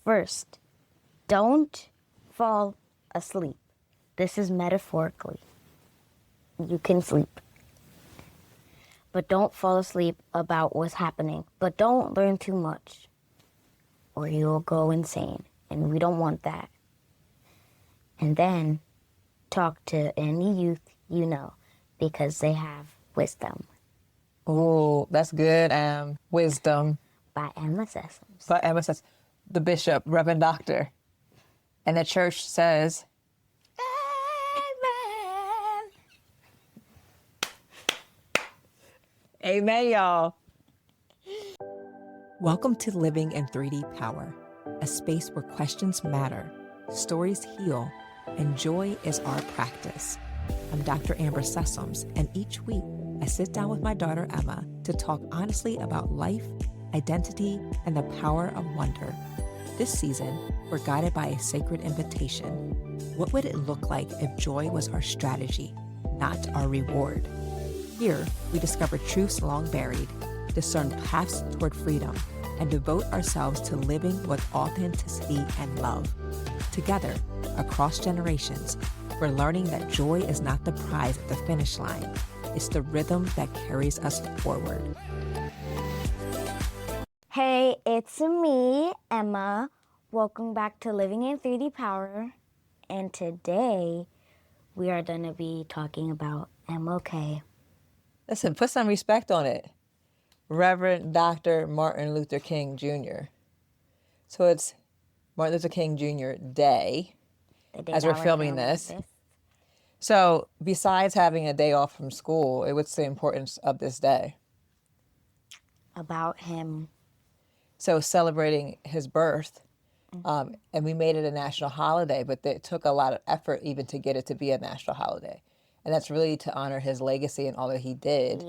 First, don't fall asleep. This is metaphorically. You can sleep. But don't fall asleep about what's happening. But don't learn too much, or you'll go insane. And we don't want that. And then talk to any youth you know, because they have wisdom. Oh, that's good. Wisdom. By Emma Sessoms. By Emma Sessoms. The bishop, Reverend Doctor. And the church says, Amen. Amen, y'all. Welcome to Living in 3D Power, a space where questions matter, stories heal, and joy is our practice. I'm Dr. Amber Sessoms, and each week I sit down with my daughter Emma to talk honestly about life, identity, and the power of wonder. This season, we're guided by a sacred invitation. What would it look like if joy was our strategy, not our reward? Here, we discover truths long buried, discern paths toward freedom, and devote ourselves to living with authenticity and love. Together, across generations, we're learning that joy is not the prize at the finish line. It's the rhythm that carries us forward. Hey, it's me, Emma. Welcome back to Living in 3D Power. And today, we are going to be talking about MLK. Listen, put some respect on it. Reverend Dr. Martin Luther King Jr. So it's Martin Luther King Jr. Day as we're filming this. So besides having a day off from school, what's the importance of this day? About him. So celebrating his birth, and we made it a national holiday, but it took a lot of effort even to get it to be a national holiday. And that's really to honor his legacy and all that he did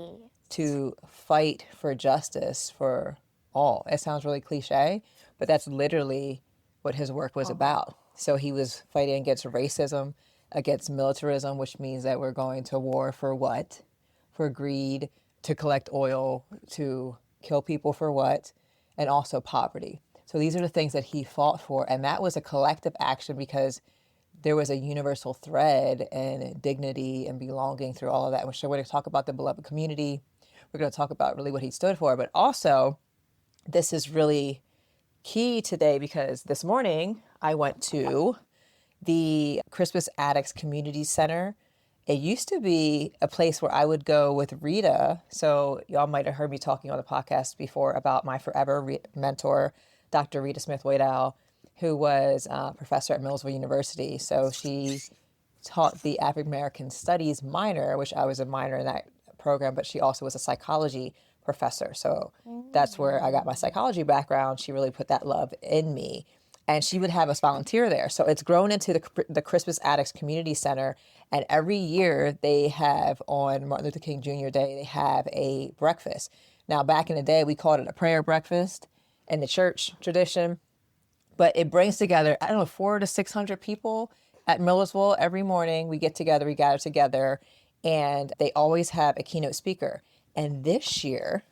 to fight for justice for all. It sounds really cliche, but that's literally what his work was about. So he was fighting against racism, against militarism, which means that we're going to war for what? For greed, to collect oil, to kill people for what? And also poverty. So these are the things that he fought for. And that was a collective action because there was a universal thread and dignity and belonging through all of that. So we're going to talk about the beloved community. We're going to talk about really what he stood for. But also, this is really key today because this morning I went to the Crispus Attucks Community Center. It used to be a place where I would go with Rita. So y'all might have heard me talking on the podcast before about my forever mentor, Dr. Rita Smith-Waddell, who was a professor at Millersville University. So she taught the African American Studies minor, which I was a minor in that program, but she also was a psychology professor. So that's where I got my psychology background. She really put that love in me. And she would have us volunteer there. So it's grown into the Crispus Attucks Community Center. And every year they have, on Martin Luther King Jr. Day, they have a breakfast. Now, back in the day, we called it a prayer breakfast in the church tradition. But it brings together, 400 to 600 people at Millersville every morning. We get together, we gather together, and they always have a keynote speaker. And this year,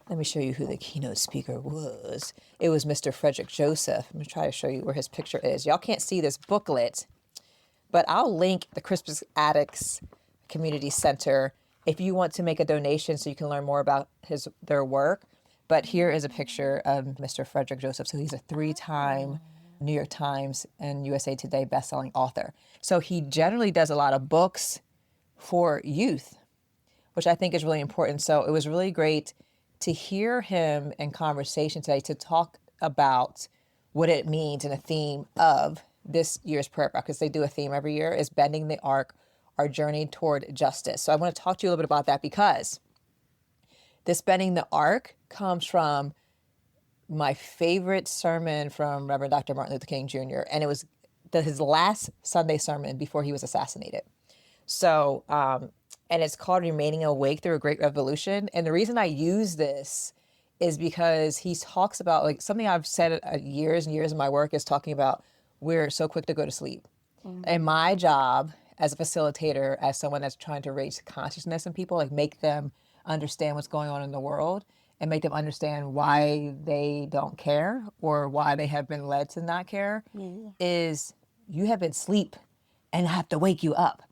let me show you who the keynote speaker was. It was Mr. Frederick Joseph. I'm going to try to show you where his picture is. Y'all can't see this booklet, but I'll link the Crispus Attucks Community Center if you want to make a donation so you can learn more about their work. But here is a picture of Mr. Frederick Joseph. So he's a 3-time New York Times and USA Today bestselling author. So he generally does a lot of books for youth, which I think is really important. So it was really great to hear him in conversation today to talk about what it means and a theme of this year's prayer breakfast, because they do a theme every year, is Bending the Arc, our journey toward justice. So I want to talk to you a little bit about that because this Bending the Arc comes from my favorite sermon from Reverend Dr. Martin Luther King Jr., and it was his last Sunday sermon before he was assassinated. So, and it's called Remaining Awake Through a Great Revolution. And the reason I use this is because he talks about, like, something I've said years and years in my work is talking about we're so quick to go to sleep. And my job as a facilitator, as someone that's trying to raise consciousness in people, like make them understand what's going on in the world, and make them understand why they don't care or why they have been led to not care is you have been asleep and I have to wake you up.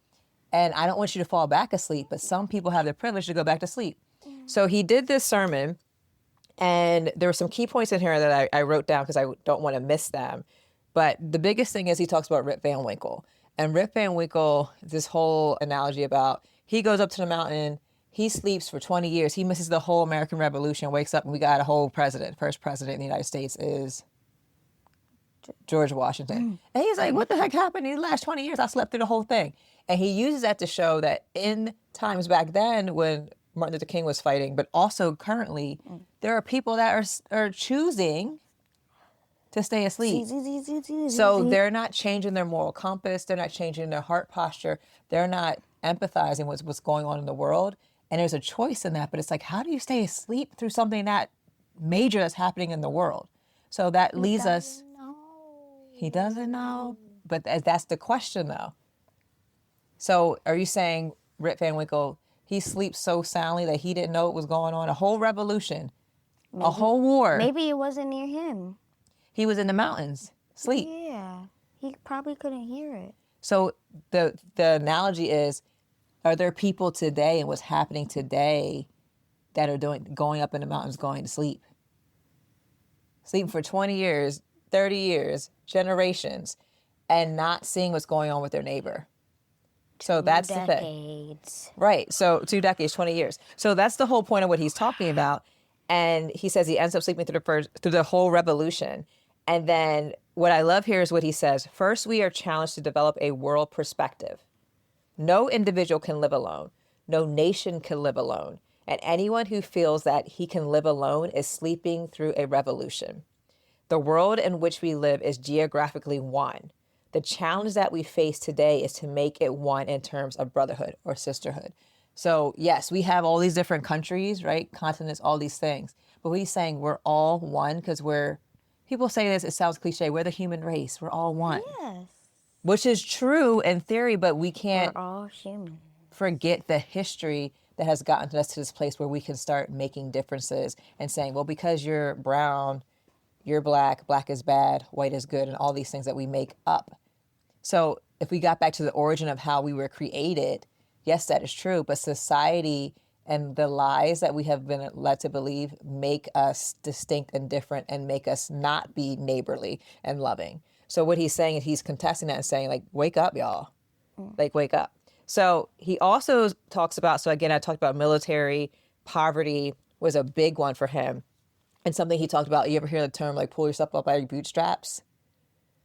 And I don't want you to fall back asleep, but some people have the privilege to go back to sleep. So he did this sermon, and there were some key points in here that I wrote down because I don't want to miss them. But the biggest thing is he talks about Rip Van Winkle. And Rip Van Winkle, this whole analogy about he goes up to the mountain, he sleeps for 20 years, he misses the whole American Revolution, wakes up, and we got a whole president. First president in the United States is George Washington. And he's like, what the heck happened in the last 20 years? I slept through the whole thing. And he uses that to show that in times back then when Martin Luther King was fighting, but also currently, there are people that are choosing to stay asleep. So they're not changing their moral compass. They're not changing their heart posture. They're not empathizing with what's going on in the world. And there's a choice in that. But it's like, how do you stay asleep through something that major that's happening in the world? So that leads us. He doesn't know. But that's the question, though. So are you saying Rip Van Winkle, he sleeps so soundly that he didn't know what was going on? A whole revolution, a whole war. Maybe it wasn't near him. He was in the mountains, sleep. Yeah, he probably couldn't hear it. So the analogy is, are there people today and what's happening today that are going up in the mountains, going to sleep? Sleeping for 20 years, 30 years, generations, and not seeing what's going on with their neighbor. So that's the thing. Right. So 2 decades, 20 years. So that's the whole point of what he's talking about. And he says he ends up sleeping through the whole revolution. And then what I love here is what he says. First, we are challenged to develop a world perspective. No individual can live alone. No nation can live alone. And anyone who feels that he can live alone is sleeping through a revolution. The world in which we live is geographically one. The challenge that we face today is to make it one in terms of brotherhood or sisterhood. So yes, we have all these different countries, right? Continents, all these things. But what he's saying, we're all one because people say this, it sounds cliche, we're the human race. We're all one. Yes. Which is true in theory, but we can't We're all human. forget the history that has gotten us to this place where we can start making differences and saying, well, because you're brown, you're black, black is bad, white is good, and all these things that we make up. So if we got back to the origin of how we were created, yes, that is true. But society and the lies that we have been led to believe make us distinct and different and make us not be neighborly and loving. So what he's saying is he's contesting that and saying, like, wake up, y'all. Like, wake up. So he also talks about, so again, I talked about military, poverty was a big one for him. And something he talked about, you ever hear the term, like, pull yourself up by your bootstraps?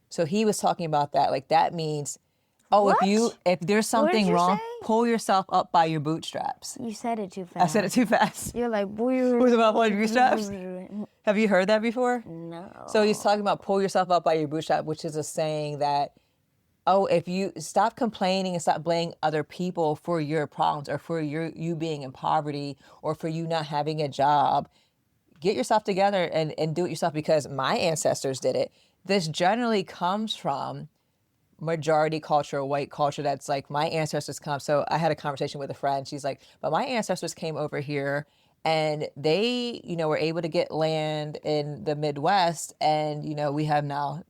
So he was talking about that. Like, that means, What? if there's something you wrong, say? pull yourself up by your bootstraps. You said it too fast. I said it too fast. You're like, Pull yourself up by your bootstraps? Have you heard that before? No. So he's talking about pull yourself up by your bootstrap, which is a saying that, if you stop complaining and stop blaming other people for your problems or for you being in poverty or for you not having a job, get yourself together and do it yourself, because my ancestors did it. This generally comes from majority culture, white culture. That's like my ancestors come. So I had a conversation with a friend. She's like, but my ancestors came over here and they, were able to get land in the Midwest. And, we have now,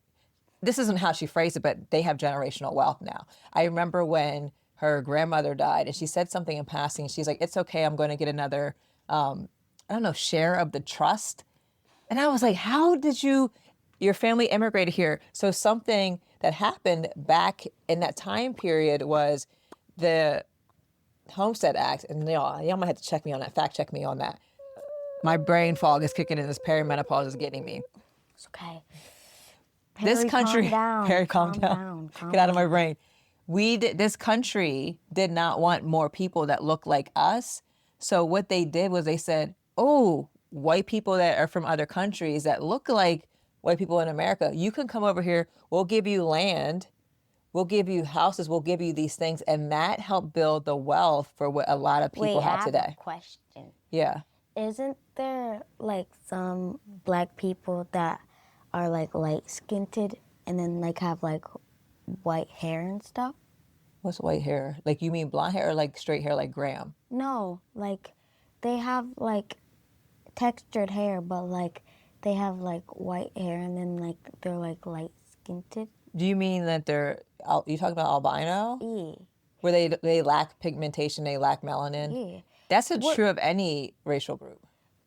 this isn't how she phrased it, but they have generational wealth now. I remember when her grandmother died and she said something in passing. She's like, it's okay. I'm going to get another, share of the trust. And I was like, how did your family immigrated here? So something that happened back in that time period was the Homestead Act. And y'all might have to fact check me on that. My brain fog is kicking in. This perimenopause is getting me. It's okay. This country, Perry, calm down. Get out of my brain. This country did not want more people that look like us. So what they did was they said, oh, white people that are from other countries that look like white people in America, you can come over here. We'll give you land. We'll give you houses. We'll give you these things. And that helped build the wealth for what a lot of people have today. I have a question. Yeah. Isn't there like some black people that are like light-skinned and then like have like white hair and stuff? What's white hair? Like, you mean blonde hair or like straight hair like Graham? No, like they have like textured hair, but like they have like white hair and then like they're like light skinned. Do you mean that you talking about albino? Yeah. Where they lack pigmentation, they lack melanin? Yeah. That's true of any racial group.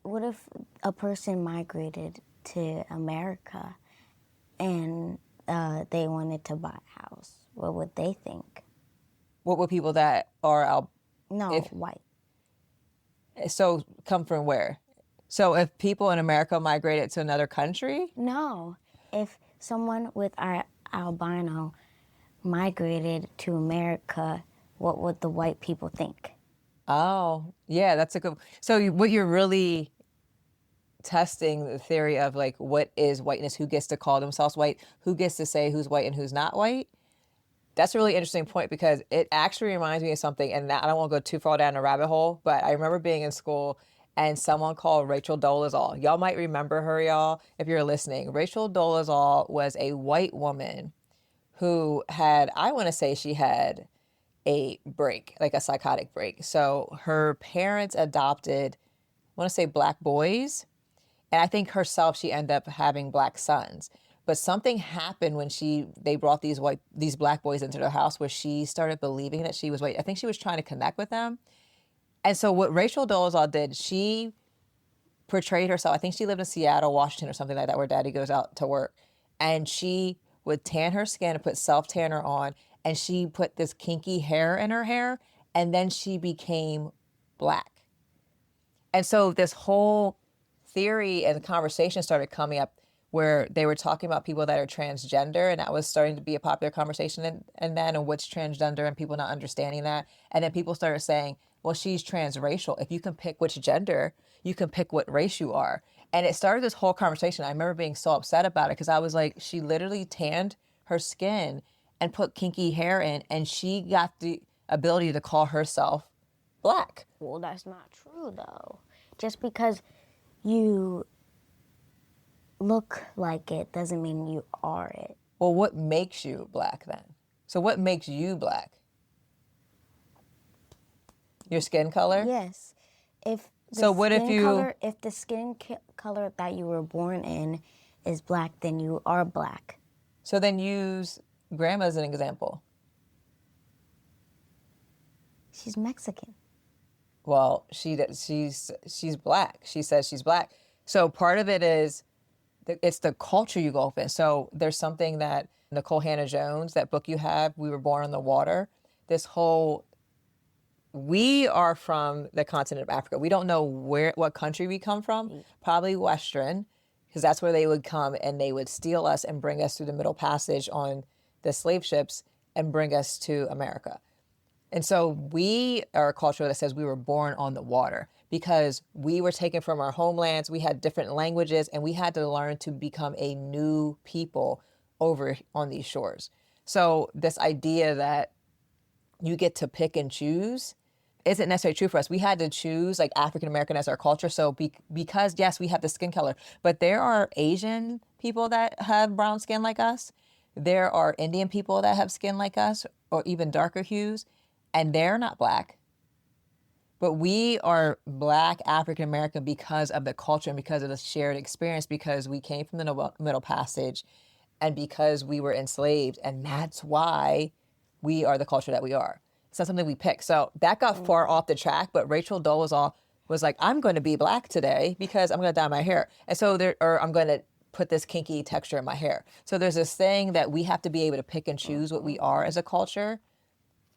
What if a person migrated to America and they wanted to buy a house? What would they think? What would people that are White. so come from where? So if people in America migrated to another country? No. If someone with our albino migrated to America, what would the white people think? Oh, yeah, that's a good. So what you're really testing the theory of like what is whiteness, who gets to call themselves white, who gets to say who's white and who's not white. That's a really interesting point because it actually reminds me of something, and I don't want to go too far down a rabbit hole, but I remember being in school and someone called Rachel Dolezal. Y'all might remember her, y'all, if you're listening. Rachel Dolezal was a white woman who had, I want to say she had a break, like a psychotic break. So her parents adopted, I want to say black boys. And I think herself, she ended up having black sons. But something happened when they brought these black boys into their house where she started believing that she was white. I think she was trying to connect with them. And so what Rachel Dolezal did, she portrayed herself. I think she lived in Seattle, Washington or something like that, where daddy goes out to work. And she would tan her skin and put self-tanner on. And she put this kinky hair in her hair. And then she became black. And so this whole theory and conversation started coming up where they were talking about people that are transgender, and that was starting to be a popular conversation and what's transgender and people not understanding that. And then people started saying, well, she's transracial. If you can pick which gender, you can pick what race you are. And it started this whole conversation. I remember being so upset about it because I was like, she literally tanned her skin and put kinky hair in, and she got the ability to call herself black. Well, that's not true, though. Just because you look like it doesn't mean you are it. Well, what makes you black then? So what makes you black? Your skin color? Yes. If the skin color that you were born in is black, then you are black. So then use grandma as an example. She's Mexican. Well, she's black. She says she's black. So part of it is it's the culture you go up in. So there's something that Nicole Hannah-Jones, that book you have, We Were Born on the Water, we are from the continent of Africa. We don't know what country we come from, probably Western, because that's where they would come and they would steal us and bring us through the Middle Passage on the slave ships and bring us to America. And so we are a culture that says we were born on the water because we were taken from our homelands. We had different languages and we had to learn to become a new people over on these shores. So this idea that you get to pick and choose isn't necessarily true for us. We had to choose like African American as our culture. So because yes, we have the skin color, but there are Asian people that have brown skin like us. There are Indian people that have skin like us or even darker hues. And they're not black, but we are black African American because of the culture and because of the shared experience, because we came from the Middle Passage and because we were enslaved. And that's why we are the culture that we are. It's not something we pick. So that got far off the track, but Rachel Dolezal was like, I'm going to be black today because I'm going to dye my hair. And so I'm going to put this kinky texture in my hair. So there's this thing that we have to be able to pick and choose what we are as a culture.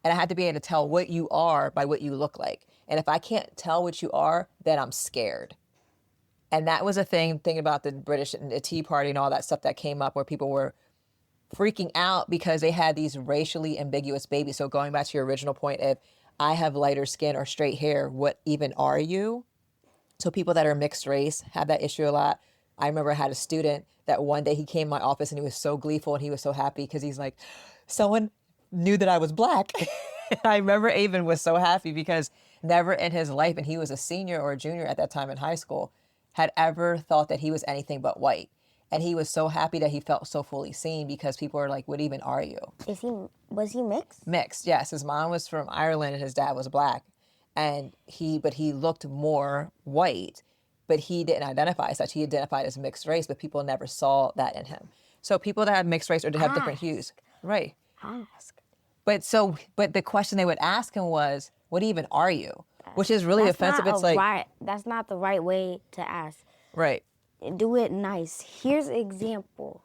And I had to be able to tell what you are by what you look like. And if I can't tell what you are, then I'm scared. And that was a thing about the British and the Tea Party and all that stuff that came up where people were freaking out because they had these racially ambiguous babies. So going back to your original point, if I have lighter skin or straight hair, what even are you? So people that are mixed race have that issue a lot. I remember I had a student that one day he came to my office and he was so gleeful and he was so happy because he's like, someone knew that I was black. I remember Avon was so happy because never in his life, and he was a senior or a junior at that time in high school, had ever thought that he was anything but white. And he was so happy that he felt so fully seen because people were like, what even are you? Was he mixed? Mixed, yes. His mom was from Ireland and his dad was black. But he looked more white. but he didn't identify as such. He identified as mixed race, but people never saw that in him. So people that have mixed race or to have different hues, right? Ask. But the question they would ask him was, "What even are you?" Which is really offensive. It's like, that's not the right way to ask. right. Do it nice. Here's an example.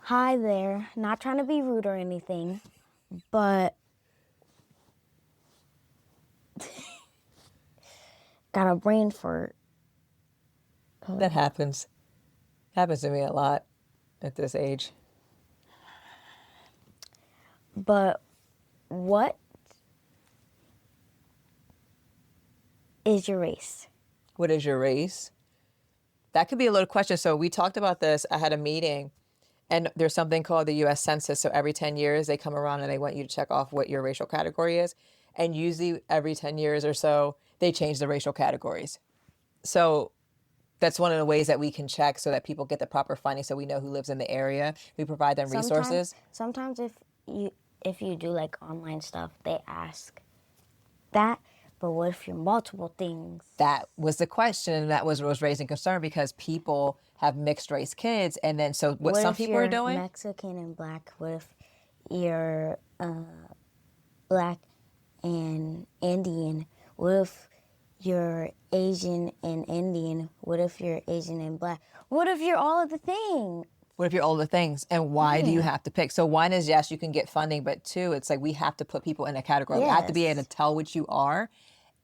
Hi there. Not trying to be rude or anything, but got a brain fart. That happens. Happens to me a lot at this age. But what is your race? What is your race? That could be a loaded question. So we talked about this. I had a meeting, and there's something called the U.S. Census. So every 10 years, they come around and they want you to check off what your racial category is. And usually every 10 years or so, they change the racial categories. So that's one of the ways that we can check so that people get the proper funding so we know who lives in the area. We provide them resources. Sometimes if you do like online stuff, they ask that. But what if you're multiple things? That was the question that was raising concern because people have mixed race kids. And then so what some people are doing. Mexican and black. What if you're black and Indian? What if you're Asian and Indian? What if you're Asian and black? What if you're all of the things? What if you're all the things? And why do you have to pick? So one is, yes, you can get funding, but two, it's like we have to put people in a category. Yes. We have to be able to tell what you are.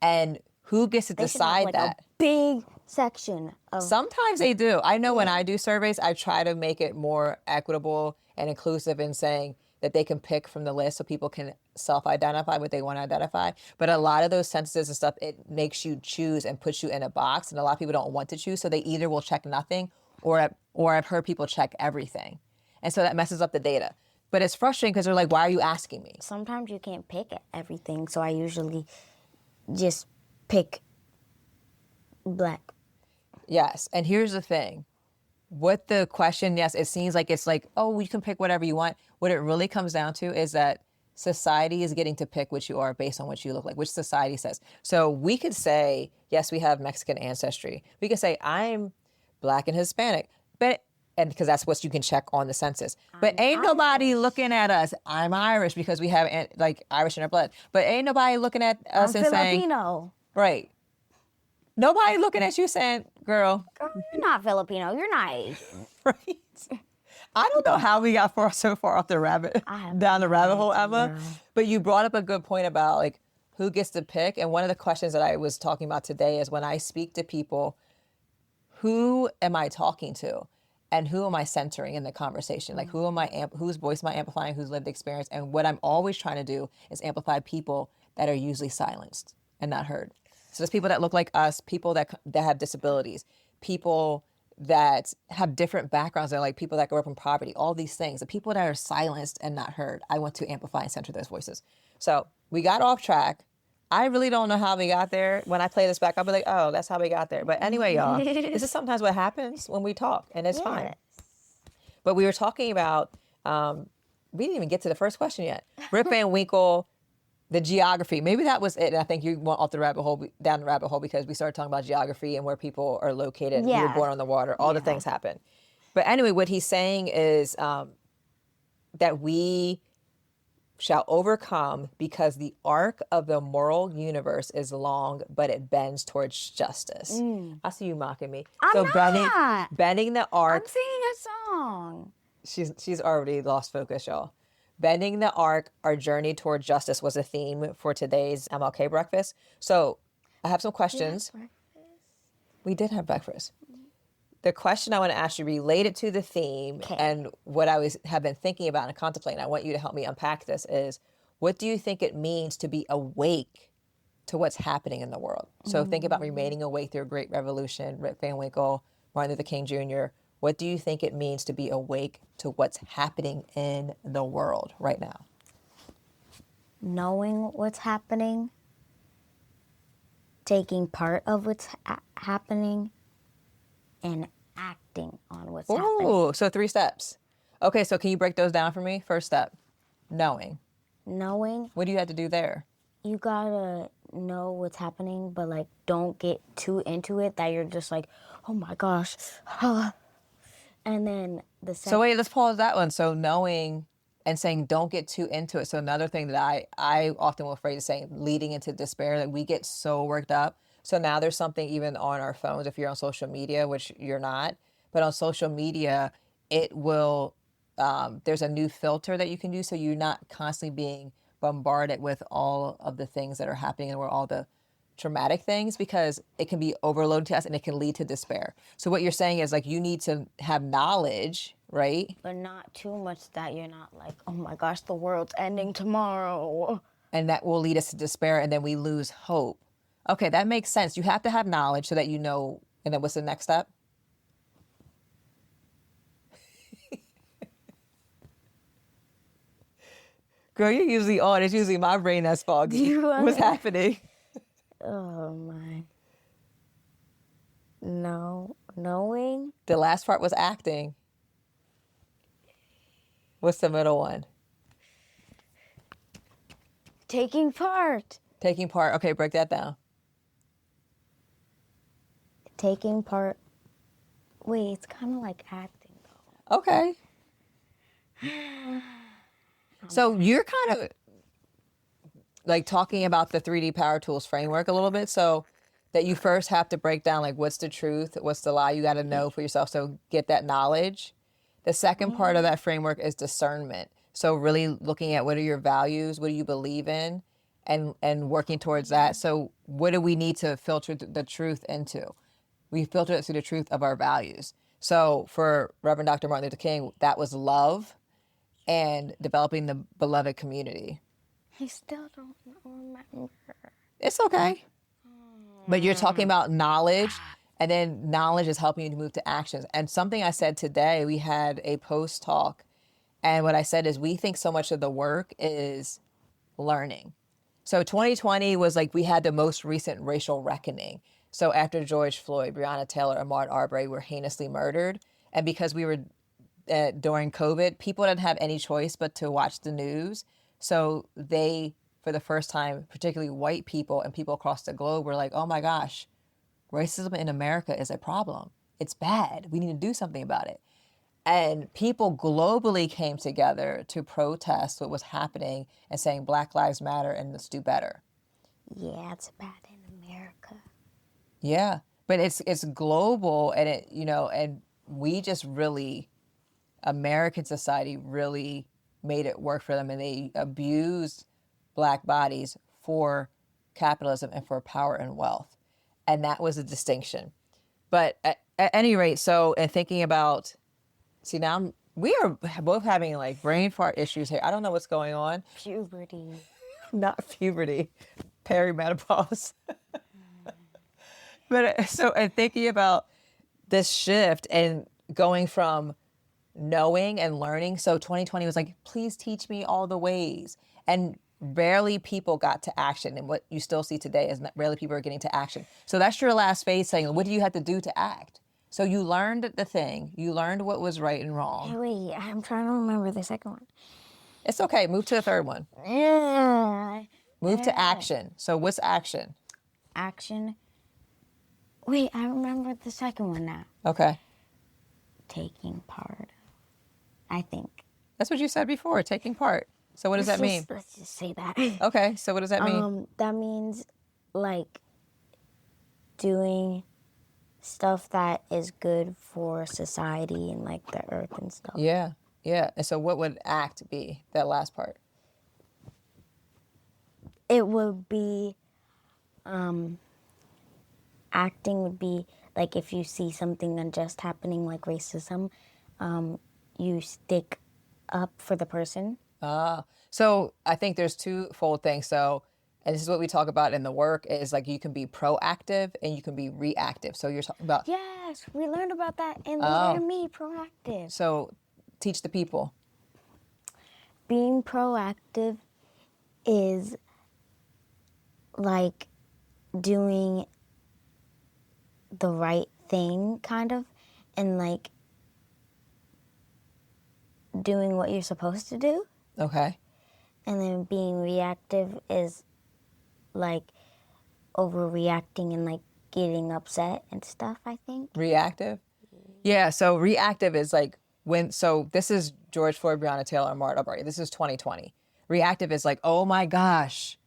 And who gets to decide like that? A big section of. Sometimes they do. I know when I do surveys, I try to make it more equitable and inclusive in saying that they can pick from the list so people can self-identify what they want to identify. But a lot of those censuses and stuff, it makes you choose and puts you in a box. And a lot of people don't want to choose. So they either will check nothing or I've heard people check everything. And so that messes up the data. But it's frustrating because they're like, why are you asking me? Sometimes you can't pick everything. So I usually just pick black. Yes. And here's the thing. What the question, yes, it seems like it's like, oh, you can pick whatever you want. What it really comes down to is that society is getting to pick what you are based on what you look like, which society says. So we could say, yes, we have Mexican ancestry. We could say, I'm black and Hispanic, and because that's what you can check on the census. But ain't nobody looking at us. I'm Irish because we have like Irish in our blood. But ain't nobody looking at us and saying, Filipino. Right. Nobody looking at you saying, girl. You're not Filipino. You're not Asian. Right. I don't know how we got so far off down the rabbit hole, Emma. But you brought up a good point about like who gets to pick. And one of the questions that I was talking about today is when I speak to people, who am I talking to? And who am I centering in the conversation? Like whose voice am I amplifying, whose lived experience? And what I'm always trying to do is amplify people that are usually silenced and not heard. So there's people that look like us, people that have disabilities, people that have different backgrounds. They're like people that grew up in poverty, all these things. The people that are silenced and not heard, I want to amplify and center those voices. So we got off track. I really don't know how we got there. When I play this back, I'll be like, oh, that's how we got there. But anyway, y'all, this is sometimes what happens when we talk, and it's fine. But we were talking about, we didn't even get to the first question yet. Rip Van Winkle, the geography. Maybe that was it. And I think you went off down the rabbit hole because we started talking about geography and where people are located. Yeah. We were born on the water. All the things happen. But anyway, what he's saying is that we shall overcome because the arc of the moral universe is long, but it bends towards justice. I see you mocking me. I'm not. Bending the arc. I'm singing a song. She's already lost focus, y'all. Bending the arc, our journey toward justice was a theme for today's MLK breakfast. So I have some questions. We did have breakfast. The question I want to ask you related to the theme and what I have been thinking about and contemplating, I want you to help me unpack this, is what do you think it means to be awake to what's happening in the world? So think about remaining awake through a great revolution, Rip Van Winkle, Martin Luther King Jr. What do you think it means to be awake to what's happening in the world right now? Knowing what's happening, taking part of what's happening, and acting on what's happening. Ooh, so 3 steps. Okay, so can you break those down for me? First step, knowing. Knowing. What do you have to do there? You gotta know what's happening, but like don't get too into it that you're just like, oh my gosh. And then the So second, wait, let's pause that one. So knowing and saying don't get too into it. So another thing that I often will afraid of saying, leading into despair, that we get so worked up. So now there's something even on our phones, if you're on social media, which you're not, but on social media, it will, there's a new filter that you can do. So you're not constantly being bombarded with all of the things that are happening and where all the traumatic things, because it can be overloaded to us and it can lead to despair. So what you're saying is like you need to have knowledge, right? but not too much that you're not like, oh my gosh, the world's ending tomorrow. And that will lead us to despair, and then we lose hope. Okay, that makes sense. You have to have knowledge so that you know. And then what's the next step? Girl, you're usually on. It's usually my brain that's foggy. What's happening? Oh my. No, knowing. The last part was acting. What's the middle one? Taking part. Taking part. Okay, break that down. Taking part. Wait, it's kind of like acting though. Okay. So you're kind of like talking about the 3D Power Tools framework a little bit. So that you first have to break down like what's the truth, what's the lie, you got to know for yourself. So get that knowledge. The second part of that framework is discernment. So really looking at what are your values, what do you believe in, and working towards that. So what do we need to filter the truth into? We filter it through the truth of our values. So for Reverend Dr. Martin Luther King, that was love and developing the beloved community. I still don't remember. It's okay. But you're talking about knowledge, and then knowledge is helping you to move to actions. And something I said today, we had a post talk, and what I said is we think so much of the work is learning. So 2020 was like we had the most recent racial reckoning. So after George Floyd, Breonna Taylor, Ahmaud Arbery were heinously murdered, and because we were during COVID, people didn't have any choice but to watch the news. So they, for the first time, particularly white people and people across the globe, were like, oh my gosh, racism in America is a problem. It's bad. We need to do something about it. And people globally came together to protest what was happening and saying Black Lives Matter and let's do better. Yeah, it's bad in America. Yeah, but it's global, and it, you know, and we just really, American society really made it work for them, and they abused Black bodies for capitalism and for power and wealth. And that was a distinction. But at any rate, so, and thinking about, see now we are both having like brain fart issues here. I don't know what's going on. Puberty. Not puberty, perimenopause. But so, and thinking about this shift and going from knowing and learning. So 2020 was like, please teach me all the ways. And rarely people got to action. And what you still see today is that rarely people are getting to action. So that's your last phase saying, what do you have to do to act? So you learned the thing. You learned what was right and Hey, wrong. wait, I'm trying to remember the second one. It's okay. Move to the third one. Yeah. Move to action. So what's action? Action. Wait, I remember the second one now. Okay. Taking part. I think. That's what you said before, taking part. So what does that mean? Let's just say that. Okay. So what does that mean? That means like doing stuff that is good for society and like the earth and stuff. Yeah. Yeah. And so what would act be, that last part? It would be, acting would be like if you see something unjust happening like racism, you stick up for the person. So I think there's twofold things. So, and this is what we talk about in the work, is like you can be proactive and you can be reactive. So you're talking about, Yes, we learned about that in Leader Me, proactive. so teach the people. Being proactive is like doing the right thing, kind of, and like doing what you're supposed to do. Okay. And then being reactive is like overreacting and like getting upset and stuff, I think. Reactive? Yeah, so reactive is like so this is George Floyd, Breonna Taylor, and Martin Arbery. This is 2020. Reactive is like, oh my gosh,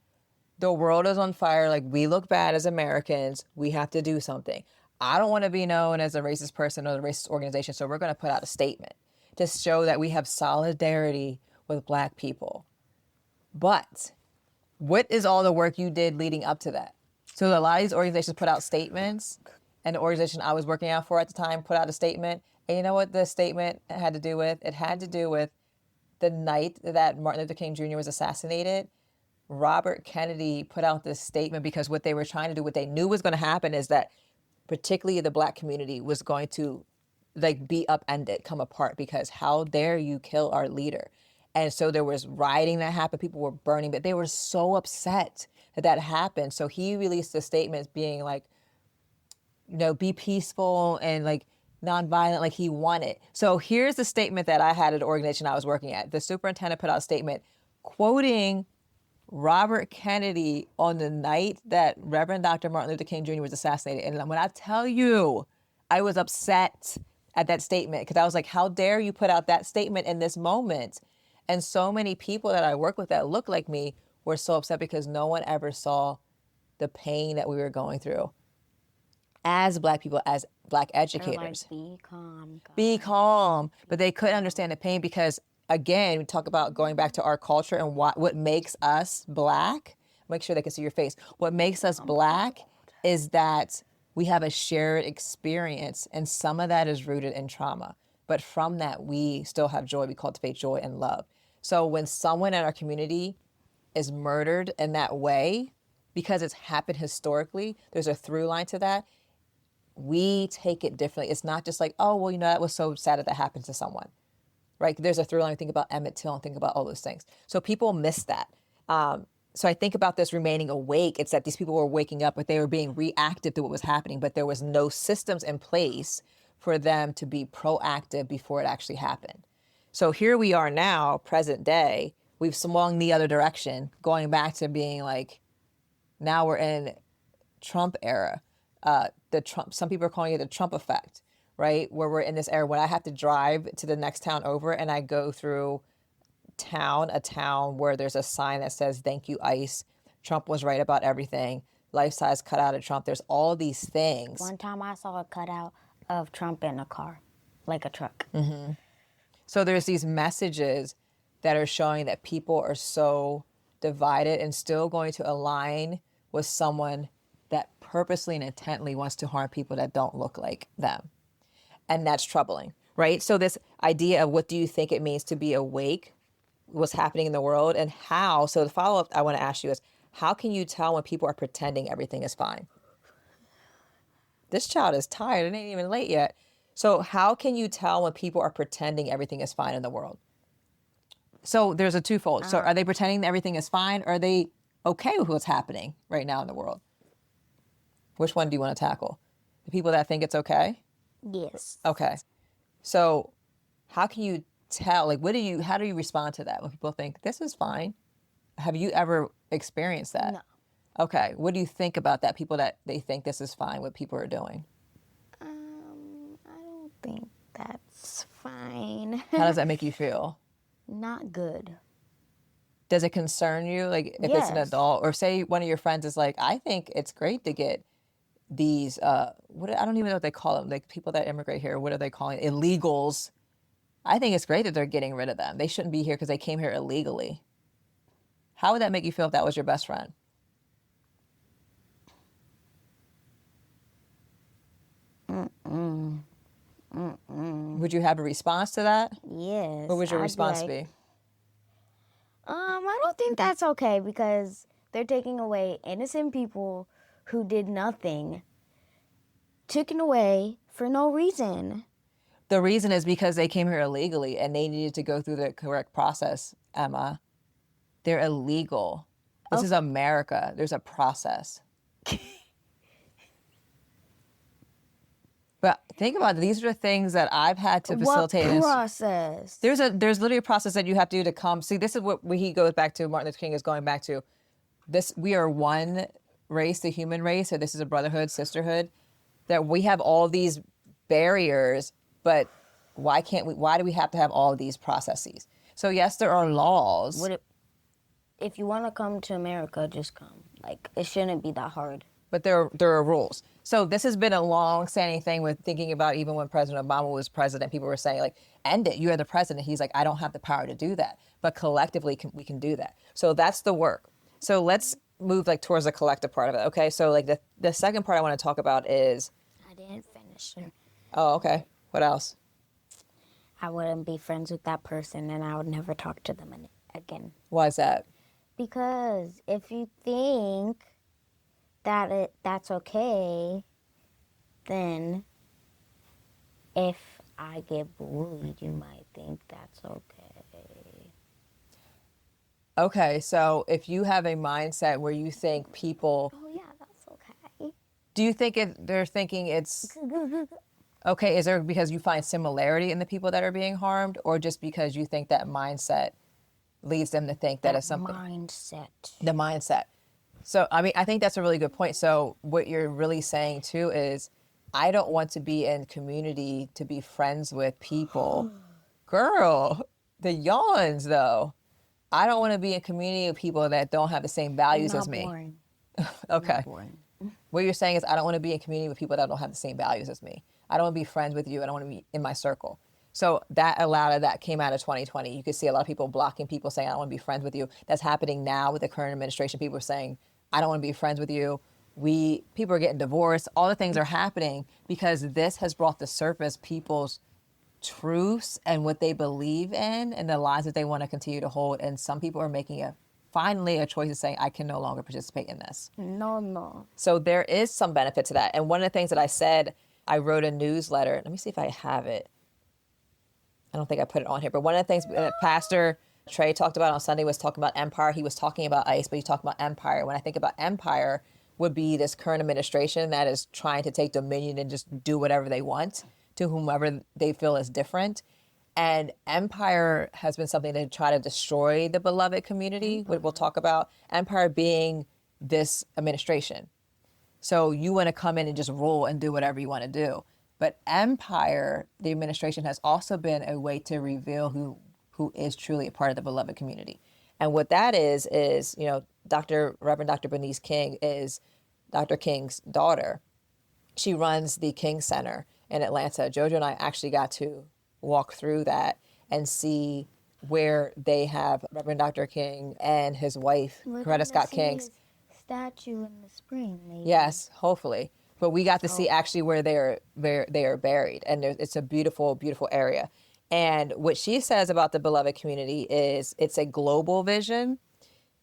the world is on fire. Like, we look bad as Americans. We have to do something. I don't want to be known as a racist person or a racist organization, so we're going to put out a statement to show that we have solidarity with Black people. But what is all the work you did leading up to that? So a lot of these organizations put out statements, and the organization I was working out for at the time put out a statement. And you know what the statement had to do with? It had to do with the night that Martin Luther King Jr. was assassinated. Robert Kennedy put out this statement because what they were trying to do, what they knew was going to happen is that particularly the Black community was going to like be upended, come apart, because how dare you kill our leader? And so there was rioting that happened. People were burning, but they were so upset that that happened. So he released a statement being like, you know, be peaceful and like nonviolent, like he wanted. So here's the statement that I had at the organization I was working at. The superintendent put out a statement quoting Robert Kennedy on the night that Reverend Dr. Martin Luther King Jr. was assassinated. And when I tell you, I was upset at that statement because I was like, how dare you put out that statement in this moment? And so many people that I work with that look like me were so upset because no one ever saw the pain that we were going through as Black people, as Black educators. Like, be calm. Be calm. But they couldn't understand the pain because, again, we talk about going back to our culture and what makes us Black. Make sure they can see your face. What makes us Black is that we have a shared experience, and some of that is rooted in trauma. But from that, we still have joy. We cultivate joy and love. So when someone in our community is murdered in that way, because it's happened historically, there's a through line to that, we take it differently. It's not just like, oh, well, you know, that was so sad that happened to someone, right? There's a through line. Think about Emmett Till and think about all those things. So people miss that. So I think about this remaining awake. It's that these people were waking up, but they were being reactive to what was happening, but there was no systems in place for them to be proactive before it actually happened. So here we are now, present day. We've swung the other direction, going back to being like, now we're in Trump era. Some people are calling it the Trump effect, right? Where we're in this era when I have to drive to the next town over and I go through a town where there's a sign that says, thank you, ICE. Trump was right about everything. Life-size cutout of Trump. There's all these things. One time I saw a cutout of Trump in a car, like a truck. Mm-hmm. So there's these messages that are showing that people are so divided and still going to align with someone that purposely and intently wants to harm people that don't look like them. And that's troubling, right? So this idea of what do you think it means to be awake, what's happening in the world, and how, so the follow-up I want to ask you is, how can you tell when people are pretending everything is fine? This child is tired. It ain't even late yet. So how can you tell when people are pretending everything is fine in the world? So there's a twofold. So are they pretending that everything is fine, or are they okay with what's happening right now in the world? Which one do you want to tackle? The people that think it's okay? Yes. Okay. So how can you tell, like, how do you respond to that when people think this is fine? Have you ever experienced that? No. Okay. What do you think about that? People that they think this is fine, what people are doing? I don't think that's fine. How does that make you feel? Not good. Does it concern you? Like if it's an Yes. adult, or say one of your friends is like, I think it's great to get these, I don't even know what they call them, like people that immigrate here, what are they calling it? Illegals. I think it's great that they're getting rid of them. They shouldn't be here because they came here illegally. How would that make you feel if that was your best friend? Would you have a response to that? Yes. What would your I'd response like, be? I don't think that's okay because they're taking away innocent people who did nothing, taken away for no reason. The reason is because they came here illegally and they needed to go through the correct process, Emma. They're illegal. This is America. There's a process. But think about it. These are the things that I've had to facilitate. What process? There's literally a process that you have to do to come. See, this is what he goes back to. Martin Luther King is going back to. This, we are one race, the human race, or this is a brotherhood, sisterhood, that we have all these barriers, but why do we have to have all of these processes? So yes, there are laws. If you want to come to America, just come. Like, it shouldn't be that hard. But there are rules. So this has been a long-standing thing with thinking about even when President Obama was president, people were saying, like, end it. You are the president. He's like, I don't have the power to do that. But collectively, we can do that. So that's the work. So let's move like towards the collective part of it. Okay, so like the second part I want to talk about is... I didn't finish it. Oh, okay. What else? I wouldn't be friends with that person, and I would never talk to them again. Why is that? Because if you think that that's okay, then if I get bullied, you might think that's okay. Okay, so if you have a mindset where you think people... Oh, yeah, that's okay. Do you think they're thinking it's... Okay, is there because you find similarity in the people that are being harmed, or just because you think that mindset leads them to think that it's something... Mindset. The mindset. So, I mean, I think that's a really good point. So what you're really saying, too, is I don't want to be in community to be friends with people. Girl, the yawns, though. I don't want to be in community with people that don't have the same values as me. Boring. Okay. Boring. What you're saying is I don't want to be in community with people that don't have the same values as me. I don't want to be friends with you. I don't want to be in my circle. So that came out of 2020. You could see a lot of people blocking people saying, I don't want to be friends with you. That's happening now with the current administration. People are saying, I don't want to be friends with you. People are getting divorced. All the things are happening because this has brought to surface people's truths and what they believe in and the lies that they want to continue to hold. And some people are making finally a choice of saying, I can no longer participate in this. No. So there is some benefit to that. And one of the things that I said, I wrote a newsletter. Let me see if I have it. I don't think I put it on here. But one of the things that Pastor Trey talked about on Sunday was talking about empire. He was talking about ICE, but he talked about empire. When I think about empire, would be this current administration that is trying to take dominion and just do whatever they want to whomever they feel is different. And empire has been something to try to destroy the beloved community. We'll talk about empire being this administration. So you want to come in and just rule and do whatever you want to do. But empire, the administration, has also been a way to reveal who is truly a part of the beloved community. And what that is, Reverend Dr. Bernice King is Dr. King's daughter. She runs the King Center in Atlanta. Jojo and I actually got to walk through that and see where they have Reverend Dr. King and his wife, Coretta Scott King's statue in the spring, maybe. Yes, hopefully. But we got to see actually where they are buried, and it's a beautiful, beautiful area. And what she says about the beloved community is it's a global vision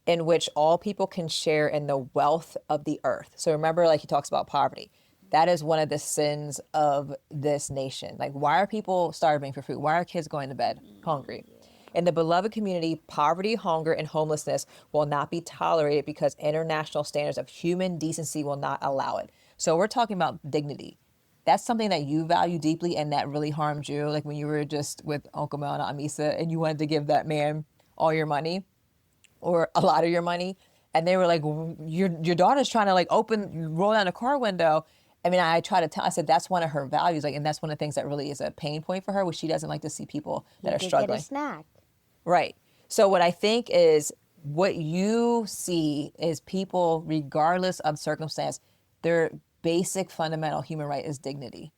in which all people can share in the wealth of the earth. So remember, like he talks about poverty. That is one of the sins of this nation. Like, why are people starving for food? Why are kids going to bed hungry? In the beloved community, poverty, hunger, and homelessness will not be tolerated because international standards of human decency will not allow it. So we're talking about dignity. That's something that you value deeply and that really harmed you. Like when you were just with Uncle Mel and Aunt Misa and you wanted to give that man all your money or a lot of your money. And they were like, your daughter's trying to roll down a car window. I mean, I said that's one of her values. And that's one of the things that really is a pain point for her, which she doesn't like to see people that are struggling. Get a snack. Right. So what I think is what you see is people, regardless of circumstance, their basic fundamental human right is dignity.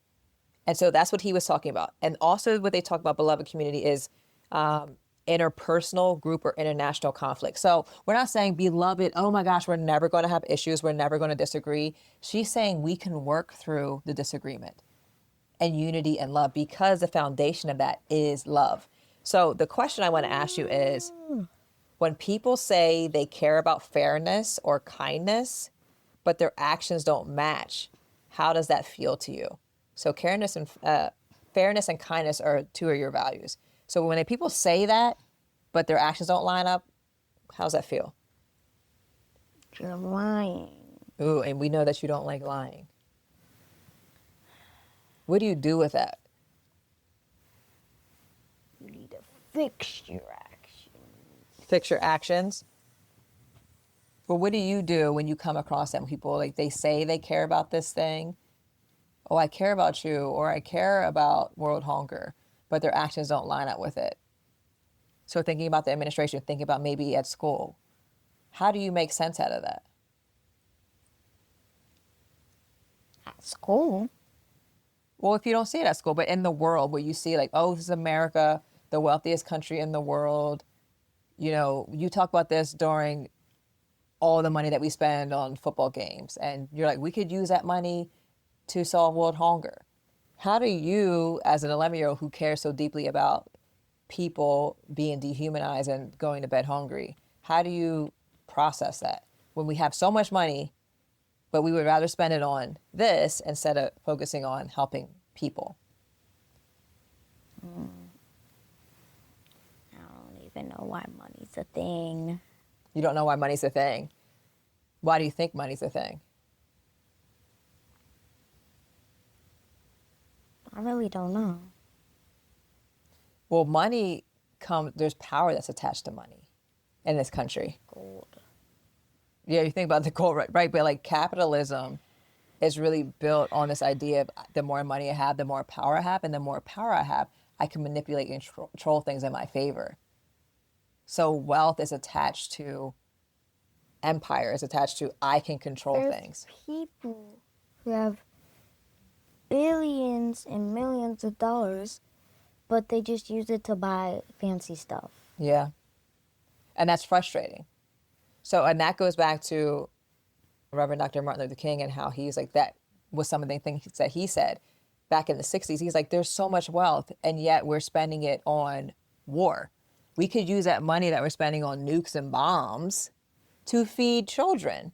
And so that's what he was talking about. And also what they talk about beloved community is interpersonal, group, or international conflict. So we're not saying beloved, oh my gosh, we're never going to have issues. We're never going to disagree. She's saying we can work through the disagreement and unity and love because the foundation of that is love. So the question I want to ask you is, when people say they care about fairness or kindness, but their actions don't match, how does that feel to you? So fairness and kindness are two of your values. So when people say that, but their actions don't line up, how does that feel? You're lying. Ooh, and we know that you don't like lying. What do you do with that? You need to fix your actions. Fix your actions? But what do you do when you come across them? People like they say they care about this thing. Oh, I care about you, or I care about world hunger, but their actions don't line up with it. So thinking about the administration, thinking about maybe at school, how do you make sense out of that? At school? Well, if you don't see it at school, but in the world where you see like, oh, this is America, the wealthiest country in the world. You know, you talk about this during all the money that we spend on football games. And you're like, we could use that money to solve world hunger. How do you, as an 11-year-old who cares so deeply about people being dehumanized and going to bed hungry, how do you process that when we have so much money, but we would rather spend it on this instead of focusing on helping people? I don't even know why money's a thing. You don't know why money's a thing. Why do you think money's a thing? I really don't know. Well, money there's power that's attached to money in this country. Gold. Yeah, you think about the gold, right? But like capitalism is really built on this idea of the more money I have, the more power I have, and the more power I have, I can manipulate and control things in my favor. So wealth is attached to empire, is attached to I can control There's things. people who have billions and millions of dollars, but they just use it to buy fancy stuff. Yeah. And that's frustrating. So, and that goes back to Reverend Dr. Martin Luther King and how he's like, that was some of the things that he said back in the 60s. He's like, there's so much wealth, and yet we're spending it on war. We could use that money that we're spending on nukes and bombs to feed children.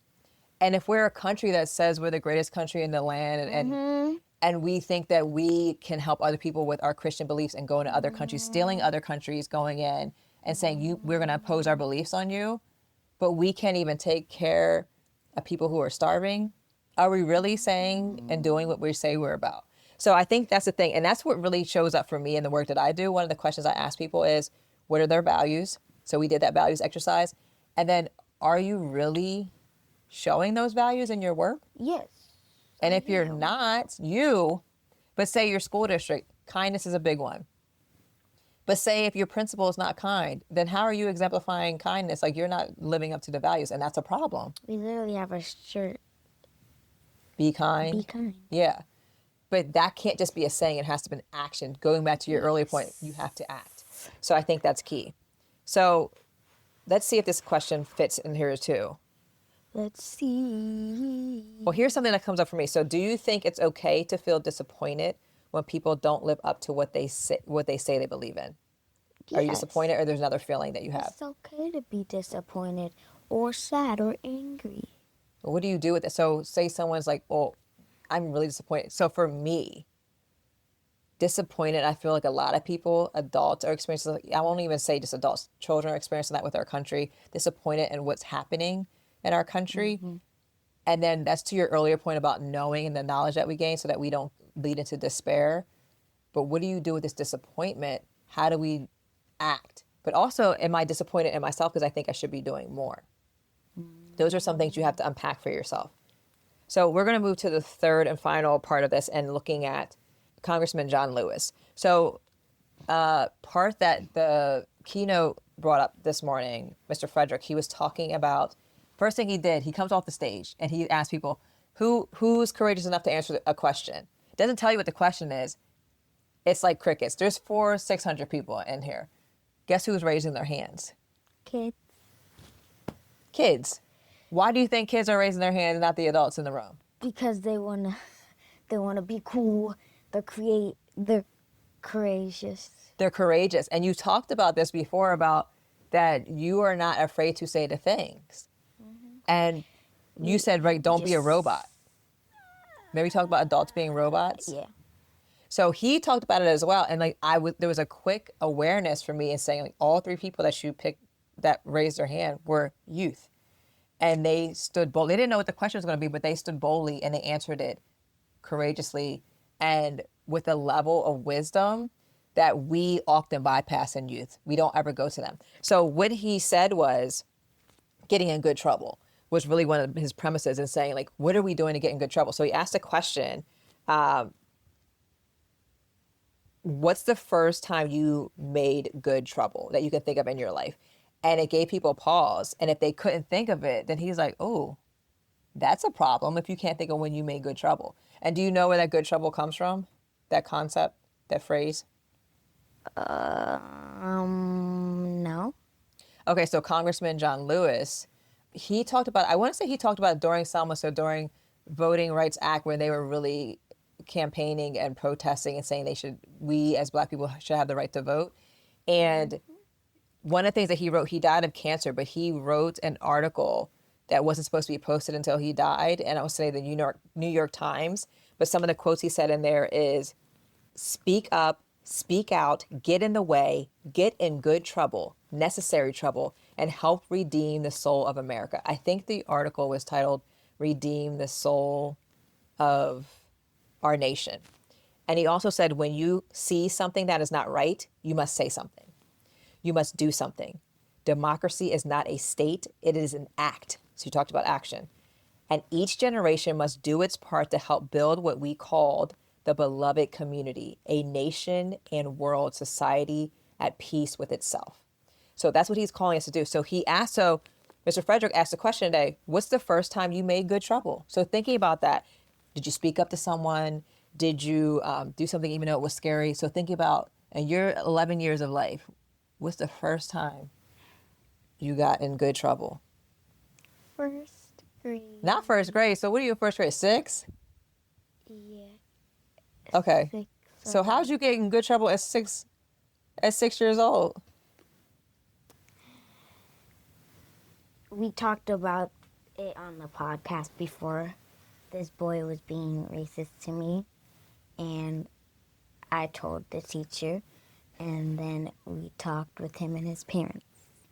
And if we're a country that says we're the greatest country in the land and we think that we can help other people with our Christian beliefs and go into other countries, stealing other countries, going in and saying, we're going to impose our beliefs on you, but we can't even take care of people who are starving. Are we really saying and doing what we say we're about? So I think that's the thing. And that's what really shows up for me in the work that I do. One of the questions I ask people is, what are their values? So we did that values exercise. And then, are you really showing those values in your work? Yes. And if you're not, but say your school district, kindness is a big one. But say if your principal is not kind, then how are you exemplifying kindness? Like, you're not living up to the values, and that's a problem. We literally have a shirt. Be kind. Be kind. Yeah. But that can't just be a saying. It has to be an action. Going back to your earlier point, you have to act. So I think that's key. So let's see if this question fits in here too. Let's see. Well, here's something that comes up for me. So do you think it's okay to feel disappointed when people don't live up to what they say they believe in? Yes. Are you disappointed, or there's another feeling that you have? It's okay to be disappointed or sad or angry. Well, what do you do with it? So say someone's like, well, I'm really disappointed. So for me, disappointed, I feel like a lot of people, adults, are experiencing, I won't even say just adults, children are experiencing that with our country, disappointed in what's happening in our country. Mm-hmm. And then that's to your earlier point about knowing and the knowledge that we gain so that we don't lead into despair. But what do you do with this disappointment? How do we act? But also, am I disappointed in myself because I think I should be doing more? Those are some things you have to unpack for yourself. So we're going to move to the third and final part of this and looking at Congressman John Lewis. So part that the Keynote brought up this morning, Mr. Frederick, he was talking about, first thing he did, he comes off the stage and he asked people, who's courageous enough to answer a question? It doesn't tell you what the question is. It's like crickets. There's 600 people in here. Guess who's raising their hands? Kids. Why do you think kids are raising their hands and not the adults in the room? Because they wanna be cool. They're courageous. They're courageous. And you talked about this before about that you are not afraid to say the things. Mm-hmm. And you said, right, don't be a robot. Maybe talk about adults being robots. Yeah. So he talked about it as well. And like there was a quick awareness for me in saying like all three people that you picked that raised their hand were youth. And they stood bold. They didn't know what the question was going to be, but they stood boldly and they answered it courageously and with a level of wisdom that we often bypass in youth. We don't ever go to them. So what he said was getting in good trouble. was really one of his premises in saying, like, what are we doing to get in good trouble? So he asked a question, what's the first time you made good trouble that you can think of in your life? And it gave people pause. And if they couldn't think of it, then he's like, oh, that's a problem if you can't think of when you made good trouble. And do you know where that good trouble comes from? That concept, that phrase? No. Okay, so Congressman John Lewis, he talked about, I want to say he talked about during Selma, so during Voting Rights Act, when they were really campaigning and protesting and saying we as Black people should have the right to vote. And one of the things that he wrote, he died of cancer, but he wrote an article that wasn't supposed to be posted until he died. And I would say the New York Times, but some of the quotes he said in there is, speak up, speak out, get in the way, get in good trouble, necessary trouble, and help redeem the soul of America. I think the article was titled Redeem the Soul of Our Nation. And he also said, when you see something that is not right, you must say something. You must do something. Democracy is not a state, it is an act. So you talked about action. And each generation must do its part to help build what we called the beloved community, a nation and world society at peace with itself. So that's what he's calling us to do. So Mr. Frederick asked the question today, what's the first time you made good trouble? So thinking about that, did you speak up to someone? Did you do something even though it was scary? So thinking about, in your 11 years of life, what's the first time you got in good trouble? First grade. Not first grade. So what are you in first grade? 6? Yeah. Okay. 6. So how'd you get in good trouble at 6 years old? We talked about it on the podcast before. This boy was being racist to me, and I told the teacher, and then we talked with him and his parents.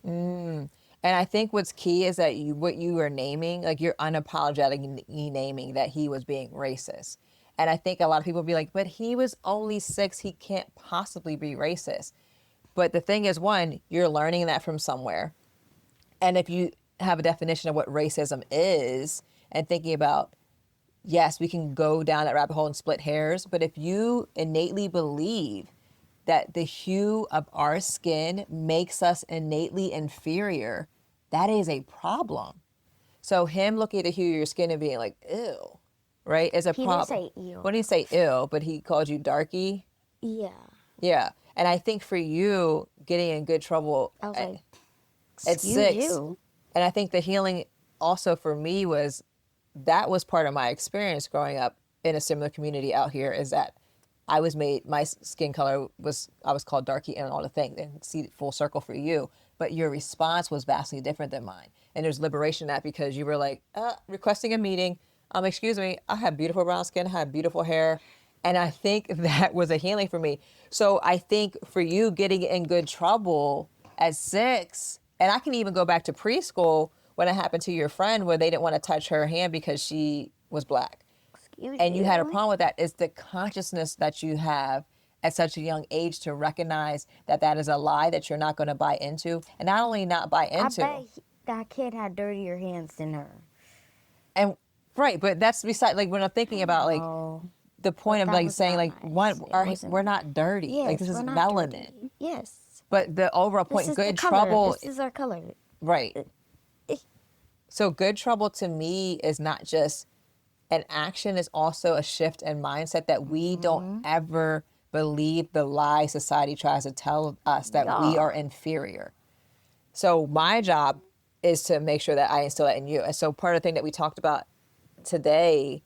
And I think what's key is that what you were naming, like you're unapologetically naming that he was being racist. And I think a lot of people be like, but he was only 6, he can't possibly be racist. But the thing is, one, you're learning that from somewhere. And if you have a definition of what racism is and thinking about, yes, we can go down that rabbit hole and split hairs, but if you innately believe that the hue of our skin makes us innately inferior, that is a problem. So him looking at the hue of your skin and being like, ew, right, is a problem. He didn't say ew. Well, he didn't say ew, but he called you darky. Yeah. Yeah. And I think for you, getting in good trouble I was like, at 6, you. and I think the healing also for me was, that was part of my experience growing up in a similar community out here, is that my skin color was, I was called darky and all the things, and see full circle for you. But your response was vastly different than mine. And there's liberation in that, because you were like, requesting a meeting. Excuse me, I have beautiful brown skin, I have beautiful hair. And I think that was a healing for me. So I think for you, getting in good trouble at 6, and I can even go back to preschool when it happened to your friend where they didn't want to touch her hand because she was Black. And you had a problem with that. It's the consciousness that you have at such a young age to recognize that that is a lie that you're not going to buy into. And not only not buy into. I bet that kid had dirtier hands than her. And right, but that's beside, like, when I'm thinking about, like, the point of, like, saying, like, we're not dirty. Yes, like, this is we're not melanin. dirty. Yes. But the overall point, good trouble. This is our color. Right. So good trouble to me is not just an action, is also a shift in mindset that we don't ever believe the lie society tries to tell us, that we are inferior. So my job is to make sure that I instill that in you. And so part of the thing that we talked about today,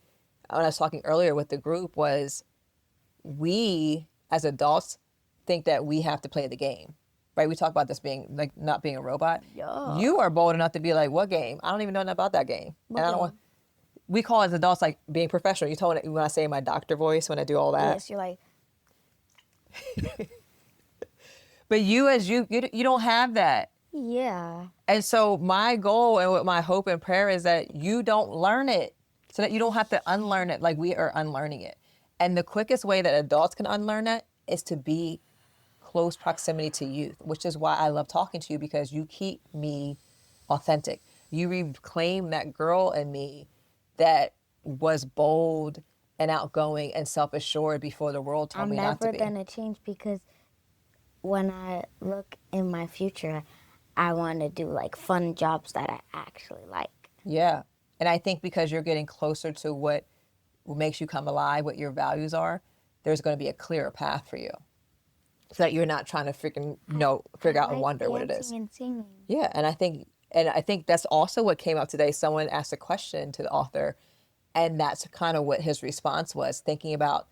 when I was talking earlier with the group, was we as adults think that we have to play the game. Right? We talk about this being, like, not being a robot. Yeah. You are bold enough to be like, what game? I don't even know nothing about that game. And I don't want. We call it as adults, like, being professional. You told me when I say my doctor voice, when I do all that. Yes, you're like. But you don't have that. Yeah. And so my goal and what my hope and prayer is that you don't learn it, so that you don't have to unlearn it like we are unlearning it. And the quickest way that adults can unlearn that is to be close proximity to youth, which is why I love talking to you, because you keep me authentic. You reclaimed that girl in me that was bold and outgoing and self-assured before the world told I'm me not to never be. gonna change because when I look in my future, I want to do like fun jobs that I actually like. Yeah. And I think because you're getting closer to what makes you come alive, what your values are, there's going to be a clearer path for you. So that you're not trying to figure out and wonder what it is. Dancing and singing. Yeah, and I think that's also what came up today. Someone asked a question to the author, and that's kind of what his response was, thinking about,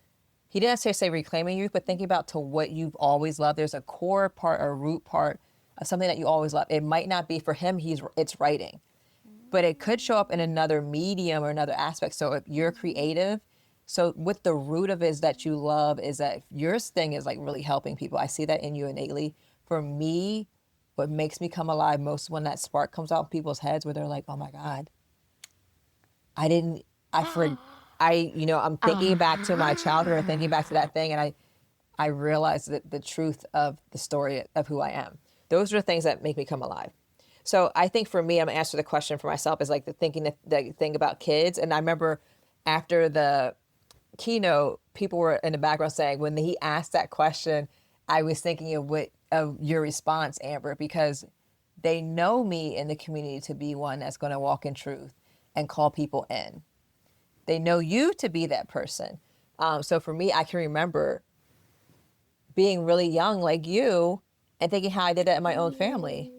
he didn't necessarily say reclaiming youth, but thinking about to what you've always loved. There's a core part, a root part of something that you always love. It might not be for him, it's writing, but it could show up in another medium or another aspect. So if you're creative, so what the root of it is that you love is that your thing is like really helping people. I see that in you innately. For me, what makes me come alive most when that spark comes out of people's heads where they're like, oh my God, I'm thinking back to my childhood or thinking back to that thing. And I realize that the truth of the story of who I am. Those are the things that make me come alive. So I think for me, I'm gonna answer the question for myself is like the thing about kids. And I remember after the keynote, people were in the background saying when he asked that question, I was thinking of your response, Amber, because they know me in the community to be one that's going to walk in truth and call people in. They know you to be that person. So for me, I can remember being really young like you and thinking how I did that in my own family,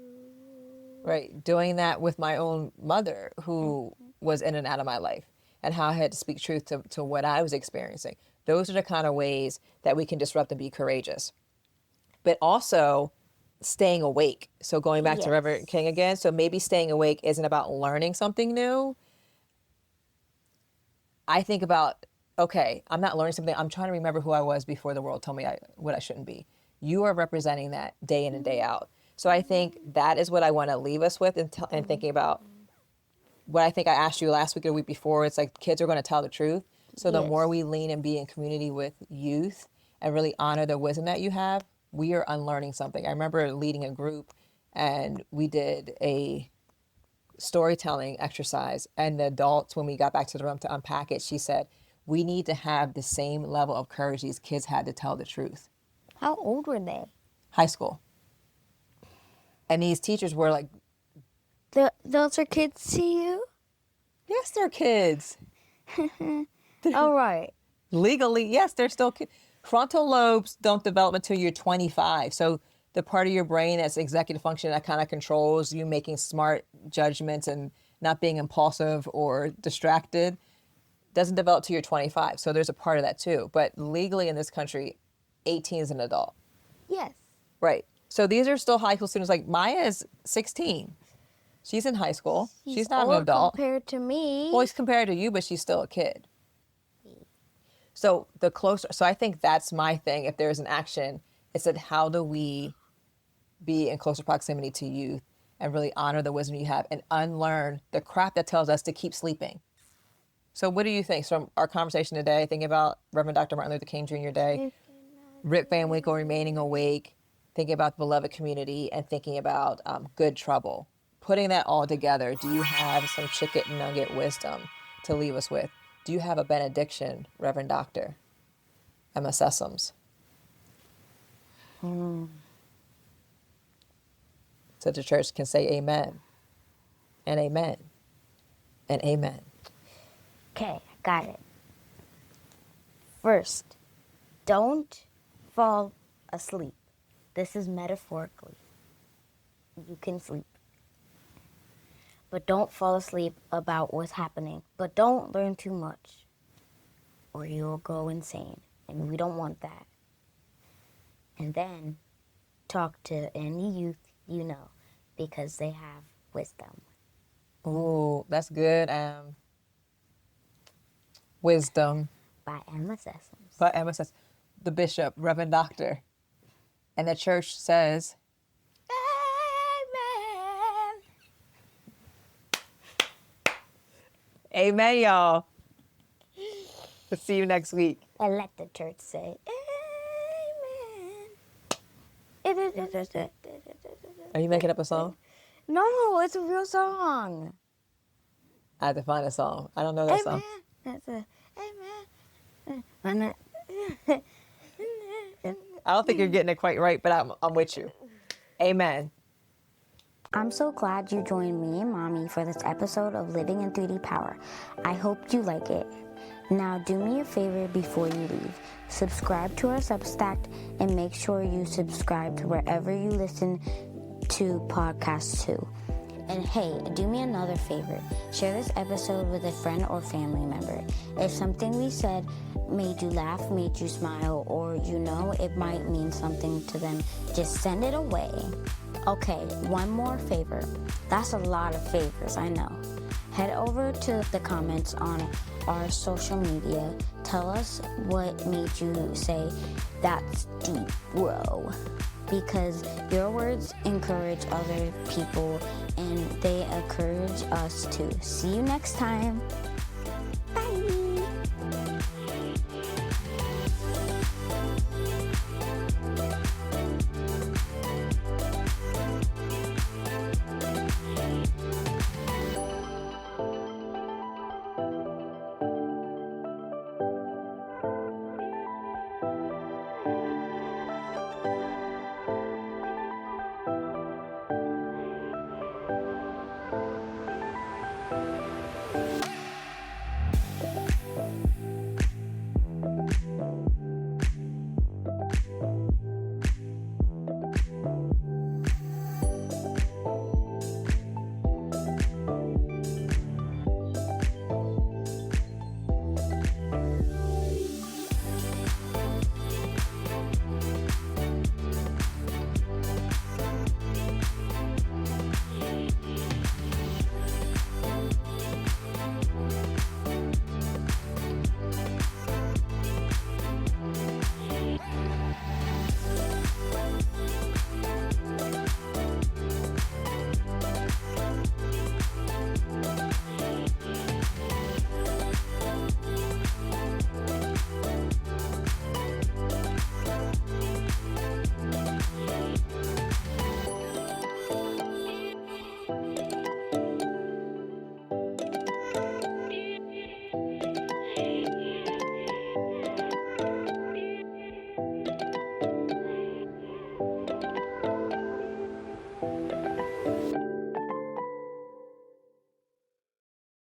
right? Doing that with my own mother who was in and out of my life and how I had to speak truth to what I was experiencing. Those are the kind of ways that we can disrupt and be courageous. But also staying awake. So going back to Reverend King again, so maybe staying awake isn't about learning something new. I think about, okay, I'm not learning something. I'm trying to remember who I was before the world told me what I shouldn't be. You are representing that day in and day out. So I think that is what I want to leave us with and thinking about what I think I asked you last week or the week before. It's like kids are going to tell the truth. So the more we lean and be in community with youth and really honor the wisdom that you have, we are unlearning something. I remember leading a group and we did a storytelling exercise, and the adults, when we got back to the room to unpack it, she said, we need to have the same level of courage these kids had to tell the truth. How old were they? High school. And these teachers were like, Those are kids to you? yes, they're kids. All right. Legally, yes, they're still kids. Frontal lobes don't develop until you're 25. So the part of your brain that's executive function that kind of controls you making smart judgments and not being impulsive or distracted doesn't develop till you're 25. So there's a part of that too. But legally in this country, 18 is an adult. Yes. Right. So these are still high school students. Like Maya is 16. She's in high school. She's not an old adult. compared to me. Well, she's compared to you, but she's still a kid. So so I think that's my thing. If there's an action, it's that how do we be in closer proximity to youth and really honor the wisdom you have and unlearn the crap that tells us to keep sleeping. So what do you think from our conversation today, thinking about Reverend Dr. Martin Luther King Jr. Day, Rip Van Winkle remaining awake, thinking about the beloved community, and thinking about good trouble? Putting that all together, do you have some chicken nugget wisdom to leave us with? Do you have a benediction, Reverend Doctor Emma Sessoms? So the church can say amen and amen and amen. Okay, got it. First, don't fall asleep. This is metaphorically. You can sleep. But don't fall asleep about what's happening. But don't learn too much, or you'll go insane. And we don't want that. And then talk to any youth you know, because they have wisdom. Ooh, that's good. Wisdom. By Emma Sessoms. But Emma says, the bishop, Reverend Doctor. And the church says, amen. Amen, y'all. We'll see you next week. And let the church say, amen. Are you making up a song? No, it's a real song. I have to find a song. I don't know that song. That's a amen. I don't think you're getting it quite right, but I'm with you. Amen. I'm so glad you joined me and Mommy for this episode of Living in 3D Power. I hope you like it. Now do me a favor before you leave. Subscribe to our Substack and make sure you subscribe to wherever you listen to podcasts too. And hey, do me another favor. Share this episode with a friend or family member. If something we said made you laugh, made you smile, or it might mean something to them, just send it away. Okay, one more favor. That's a lot of favors, I know. Head over to the comments on our social media. Tell us what made you say, "That's deep, bro." Because your words encourage other people and they encourage us too. See you next time. Bye.